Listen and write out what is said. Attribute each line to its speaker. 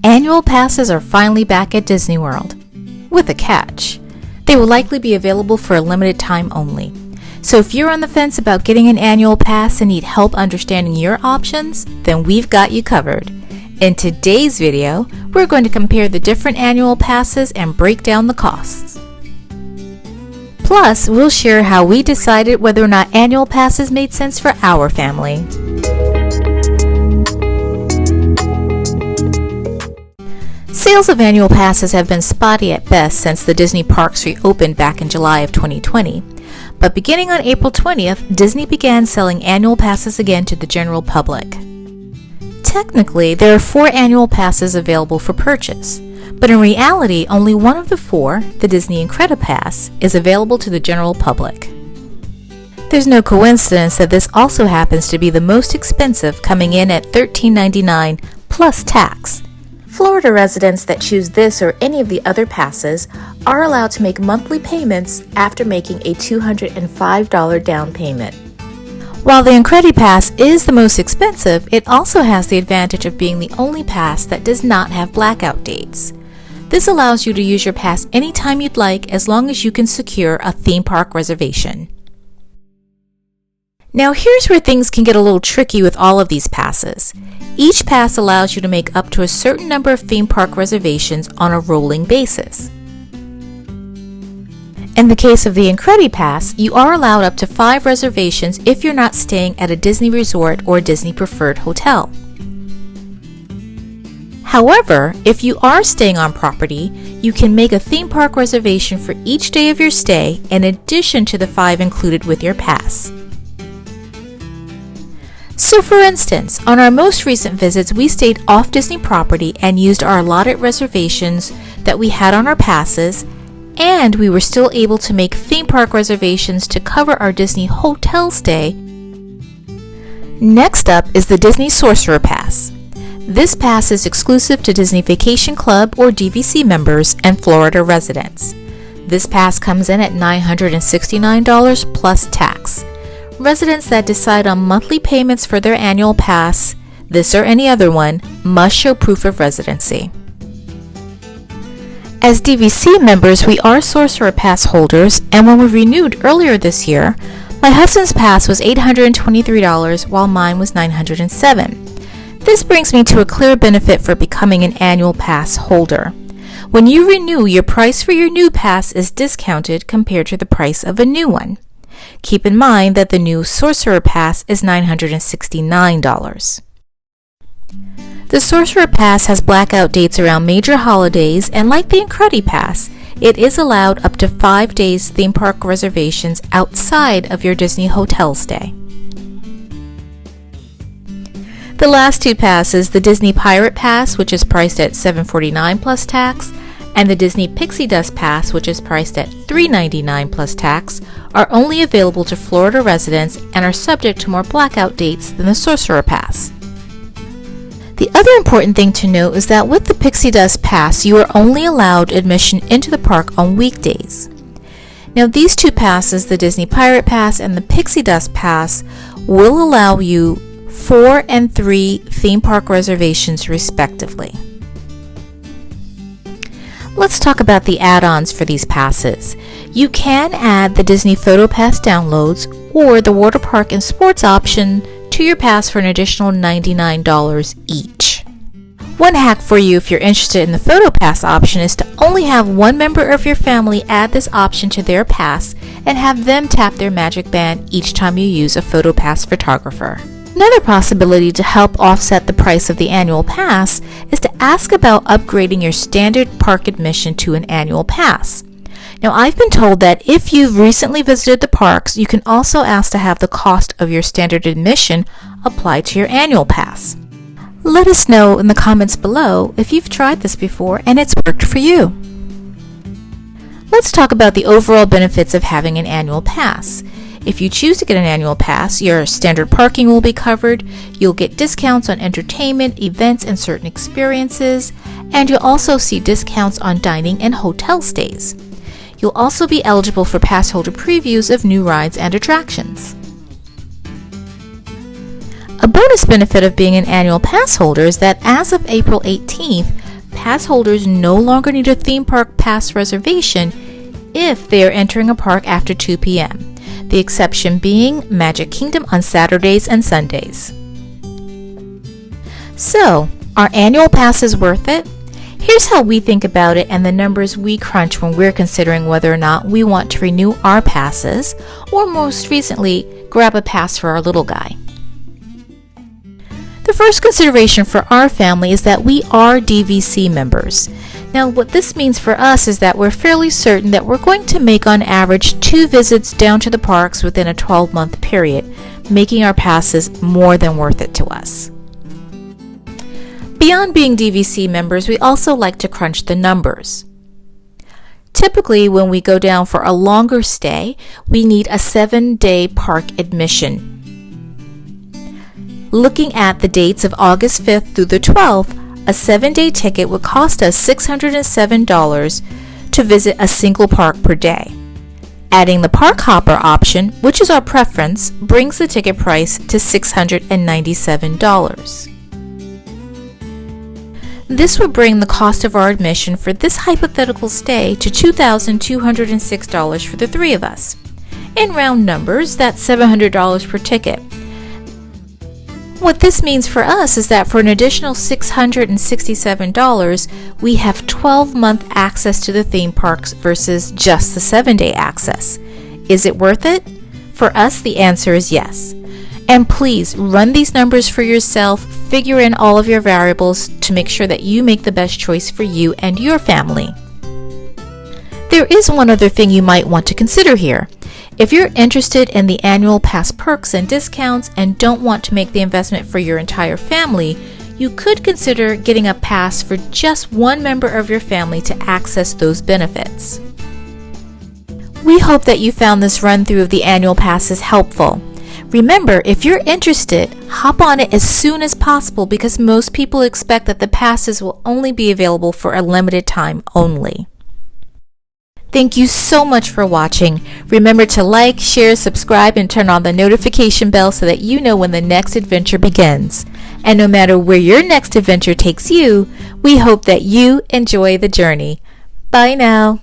Speaker 1: Annual passes are finally back at Disney World, with a catch. They will likely be available for a limited time only. So if you're on the fence about getting an annual pass and need help understanding your options, then we've got you covered. In today's video, we're going to compare the different annual passes and break down the costs. Plus, we'll share how we decided whether or not annual passes made sense for our family. Sales of annual passes have been spotty at best since the Disney parks reopened back in July of 2020. But beginning on April 20th, Disney began selling annual passes again to the general public. Technically, there are 4 annual passes available for purchase, but in reality, only one of the 4, the Disney Incredi-pass, is available to the general public. There's no coincidence that this also happens to be the most expensive, coming in at $13.99 plus tax. Florida residents that choose this or any of the other passes are allowed to make monthly payments after making a $205 down payment. While the Incredi-pass is the most expensive, it also has the advantage of being the only pass that does not have blackout dates. This allows you to use your pass anytime you'd like as long as you can secure a theme park reservation. Now here's where things can get a little tricky with all of these passes. Each pass allows you to make up to a certain number of theme park reservations on a rolling basis. In the case of the Incredi-pass, you are allowed up to 5 reservations if you're not staying at a Disney resort or Disney preferred hotel. However, if you are staying on property, you can make a theme park reservation for each day of your stay in addition to the 5 included with your pass. So for instance, on our most recent visits, we stayed off Disney property and used our allotted reservations that we had on our passes, and we were still able to make theme park reservations to cover our Disney hotel stay. Next up is the Disney Sorcerer Pass. This pass is exclusive to Disney Vacation Club or DVC members and Florida residents. This pass comes in at $969 plus tax. Residents that decide on monthly payments for their annual pass, this or any other one, must show proof of residency. As DVC members, we are Sorcerer Pass holders, and when we renewed earlier this year, my husband's pass was $823 while mine was $907. This brings me to a clear benefit for becoming an annual pass holder. When you renew, your price for your new pass is discounted compared to the price of a new one. Keep in mind that the new Sorcerer Pass is $969. The Sorcerer Pass has blackout dates around major holidays, and like the Incredi-pass, it is allowed up to 5 days theme park reservations outside of your Disney hotel stay. The last 2 passes, the Disney Pirate Pass, which is priced at $749 plus tax, and the Disney Pixie Dust Pass, which is priced at $399 plus tax, are only available to Florida residents and are subject to more blackout dates than the Sorcerer Pass. The other important thing to note is that with the Pixie Dust Pass, you are only allowed admission into the park on weekdays. Now these 2 passes, the Disney Pirate Pass and the Pixie Dust Pass, will allow you 4 and 3 theme park reservations respectively. Let's talk about the add-ons for these passes. You can add the Disney Photo Pass downloads or the water park and sports option to your pass for an additional $99 each. One hack for you if you're interested in the Photo Pass option is to only have one member of your family add this option to their pass and have them tap their magic band each time you use a Photo Pass photographer. Another possibility to help offset the price of the annual pass is to ask about upgrading your standard park admission to an annual pass. Now, I've been told that if you've recently visited the parks, you can also ask to have the cost of your standard admission applied to your annual pass. Let us know in the comments below if you've tried this before and it's worked for you. Let's talk about the overall benefits of having an annual pass. If you choose to get an annual pass, your standard parking will be covered, you'll get discounts on entertainment, events, and certain experiences, and you'll also see discounts on dining and hotel stays. You'll also be eligible for pass holder previews of new rides and attractions. A bonus benefit of being an annual pass holder is that as of April 18th, pass holders no longer need a theme park pass reservation if they are entering a park after 2 p.m., the exception being Magic Kingdom on Saturdays and Sundays. So, are annual passes worth it? Here's how we think about it and the numbers we crunch when we're considering whether or not we want to renew our passes, or most recently, grab a pass for our little guy. The first consideration for our family is that we are DVC members. Now, what this means for us is that we're fairly certain that we're going to make on average 2 visits down to the parks within a 12-month period, making our passes more than worth it to us. Beyond being DVC members, we also like to crunch the numbers. Typically, when we go down for a longer stay, we need a 7-day park admission. Looking at the dates of August 5th through the 12th, a 7-day ticket would cost us $607 to visit a single park per day. Adding the park hopper option, which is our preference, brings the ticket price to $697. This would bring the cost of our admission for this hypothetical stay to $2,206 for the 3 of us. In round numbers, that's $700 per ticket. What this means for us is that for an additional $667, we have 12-month access to the theme parks versus just the 7-day access. Is it worth it? For us, the answer is yes. And please run these numbers for yourself, figure in all of your variables to make sure that you make the best choice for you and your family. There is one other thing you might want to consider here. If you're interested in the annual pass perks and discounts and don't want to make the investment for your entire family, you could consider getting a pass for just one member of your family to access those benefits. We hope that you found this run-through of the annual passes helpful. Remember, if you're interested, hop on it as soon as possible because most people expect that the passes will only be available for a limited time only. Thank you so much for watching. Remember to like, share, subscribe, and turn on the notification bell so that you know when the next adventure begins. And no matter where your next adventure takes you, we hope that you enjoy the journey. Bye now.